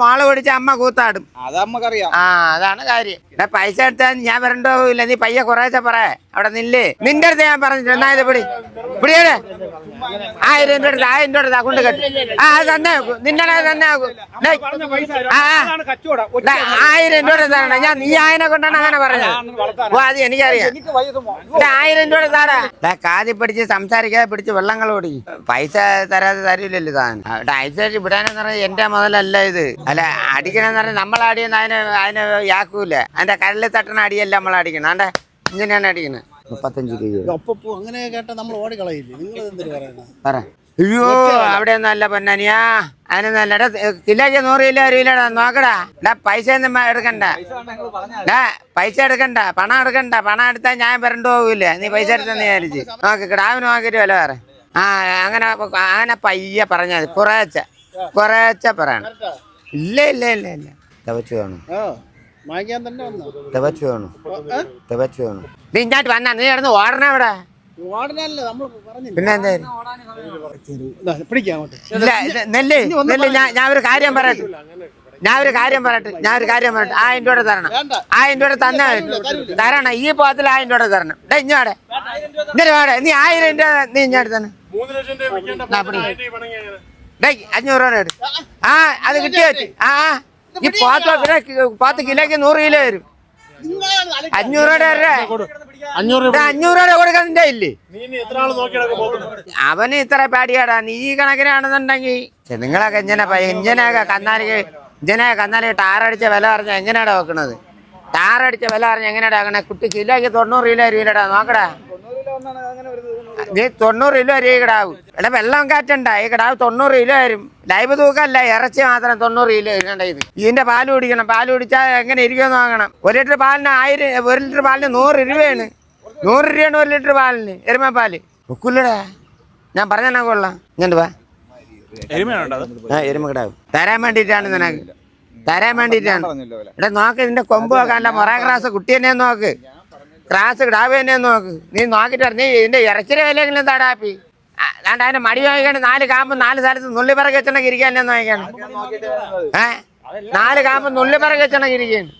മോള് പിടിച്ച അമ്മ കൂത്താടും. അതമ്മക്കറിയാം. അതാണ് കാര്യം. പൈസ എടുത്താൽ ഞാൻ വരണ്ടോല്ല. നീ പയ്യെ കുറേശ്ശെ പറ. അവിടെ നില്ലേ. നിന്റെ അടുത്ത് ഞാൻ പറഞ്ഞിട്ട് എന്നാ ഇത് പിടിയേ 1000 രൂപ എടുത്ത് 1000 രൂപ എടുത്താ കൊണ്ട് കെട്ടി. അത് തന്നെ നിന്നെ തന്നെ 1000 രൂപ തരണം. ഞാൻ നീ ആയനെ കൊണ്ടാണ് അങ്ങനെ പറഞ്ഞത്. അത് എനിക്കറിയാം. 1000 രൂപ താടാ. കാതി പിടിച്ച് സംസാരിക്കാതെ പിടിച്ച് വെള്ളങ്ങൾ ഓടിക്കും. പൈസ തരാതെ തരില്ലല്ലോ താൻ. ഐസേറ്റ് വിടാനെന്ന് പറഞ്ഞാൽ എന്റെ മുതലല്ല ഇത്. അല്ല അടിക്കണമെന്ന് പറഞ്ഞാൽ നമ്മളടിയെന്ന് അതിനെ യാക്കൂല. അതിന്റെ കരളിൽ തട്ടണ അടിയല്ല നമ്മൾ അടിക്കണം. അതെ ഇങ്ങനെയാണ് അടിക്കുന്നത്. 35 രൂപ അങ്ങനെ കേട്ടാ നമ്മൾ ഓടിക്കളയില്ലേ? നിങ്ങൾ എന്തിനു പറയുന്നത്? പറ. അയ്യോ അവിടെ ഒന്നും അല്ല പൊന്നാനിയാ. അതിനൊന്നല്ല. കിലോയ്ക്ക് 100 കിലോ 1 കിലോടാ നോക്കടാ. പൈസ ഒന്നും എടുക്കണ്ട. പൈസ എടുക്കണ്ട. പണം എടുക്കണ്ട. പണം എടുത്താൽ ഞാൻ വരണ്ടു പോകൂല. നീ പൈസ എടുത്തെന്ന് വിചാരിച്ച് നോക്ക്. കിടാവിന് നോക്കിട്ട് വില വേറെ. അങ്ങനെ പയ്യെ പറഞ്ഞാൽ മതി. കുറേച്ച പറയണം. ഇല്ല ഇല്ല ഇല്ല ഇല്ല തവച്ചു വേണം. തവച്ചു വേണം. തവച്ചു വേണം. നീ ഇങ്ങോട്ട് വന്നാ നീ കിടന്ന് ഓടണ ഇവിടെ. പിന്നെ എന്തായാലും നെല്ല് നെല്ല് ഞാൻ ഒരു കാര്യം പറയട്ടെ. 1000 രൂപ തരണം. 1000 രൂപ തരണം. ഈ പോകത്തിൽ 1000 രൂപ തരണം. ഇഞ്ഞോടെ ഇങ്ങനെ വേടെ. നീ 1000 രൂപ നീ ഇഞ്ഞോട്ട് തന്നെ 500 രൂപ എടു. അത് കിട്ടി വെച്ച്. ഈ 10 കിലോയ്ക്ക് 100 കിലോ വരും. 500 രൂപ കൊടുക്കാതിന്റെ ഇല്ലേ? അവന് ഇത്ര പേടിയാടാ. നീ ഈ കണക്കിനാണെന്നുണ്ടെങ്കിൽ നിങ്ങളൊക്കെ ഇഞ്ചനൊക്കെ കന്നാലി ടാറടിച്ച വില പറഞ്ഞ എങ്ങനെയാടാ വെക്കണത്? ടാറടിച്ച വില പറഞ്ഞ എങ്ങനെയാടാ ആക്കണേ? കുട്ടി കിലോയ്ക്ക് 90 കിലോ രൂപയിലടാ നോക്കടാ. നീ 90 കിലോ രൂപ കിടാവും. ഇവിടെ വെള്ളം കാറ്റണ്ട. ഈ കിടാവ് 90 കിലോ വരും. ലൈവ് തൂക്കല്ല, ഇറച്ചി മാത്രം 90 കിലോ വരണ്ട. ഇതിന്റെ പാല് കുടിക്കണം. പാല് കുടിച്ചാൽ എങ്ങനെ ഇരിക്കുമെന്ന് നോക്കണം. 1 ലിറ്റർ പാലിന് 1 ലിറ്റർ പാലിന് 100 രൂപയാണ്. 100 രൂപയാണ് 1 ലിറ്റർ പാലിന്. എരുമപ്പാല് ഒക്കില്ലടാ. ഞാൻ പറഞ്ഞാ കൊള്ളാം. ഇങ്ങോട്ട് വാ. എരുമ കിടാവും തരാൻ വേണ്ടിയിട്ടാണ്. നിനക്ക് തരാൻ വേണ്ടിയിട്ടാണ്. ഇവിടെ നോക്ക്. ഇതിന്റെ കൊമ്പ് നോക്കാനല്ല. മൊറ ക്രാസ് കുട്ടി തന്നെ നോക്ക്. ക്രാസ് കിടാവ് തന്നെ നോക്ക്. നീ നോക്കിട്ട് നീ ഇതിന്റെ ഇറച്ചിയുടെ വിലയെങ്കിലും തടാപ്പി. അതാണ്ട് അതിന്റെ മടി നോക്കിക്കാണ്ട് 4 കാമ്പ് 4 സ്ഥലത്ത് നുള്ളിപ്പറക്ക് വെച്ചണക്ക് ഇരിക്കാൻ നോക്കിയാണ്. 4 കാമ്പ് നുള്ളിപ്പറക്ക് വെച്ചണക്ക് ഇരിക്കുകയാണ്.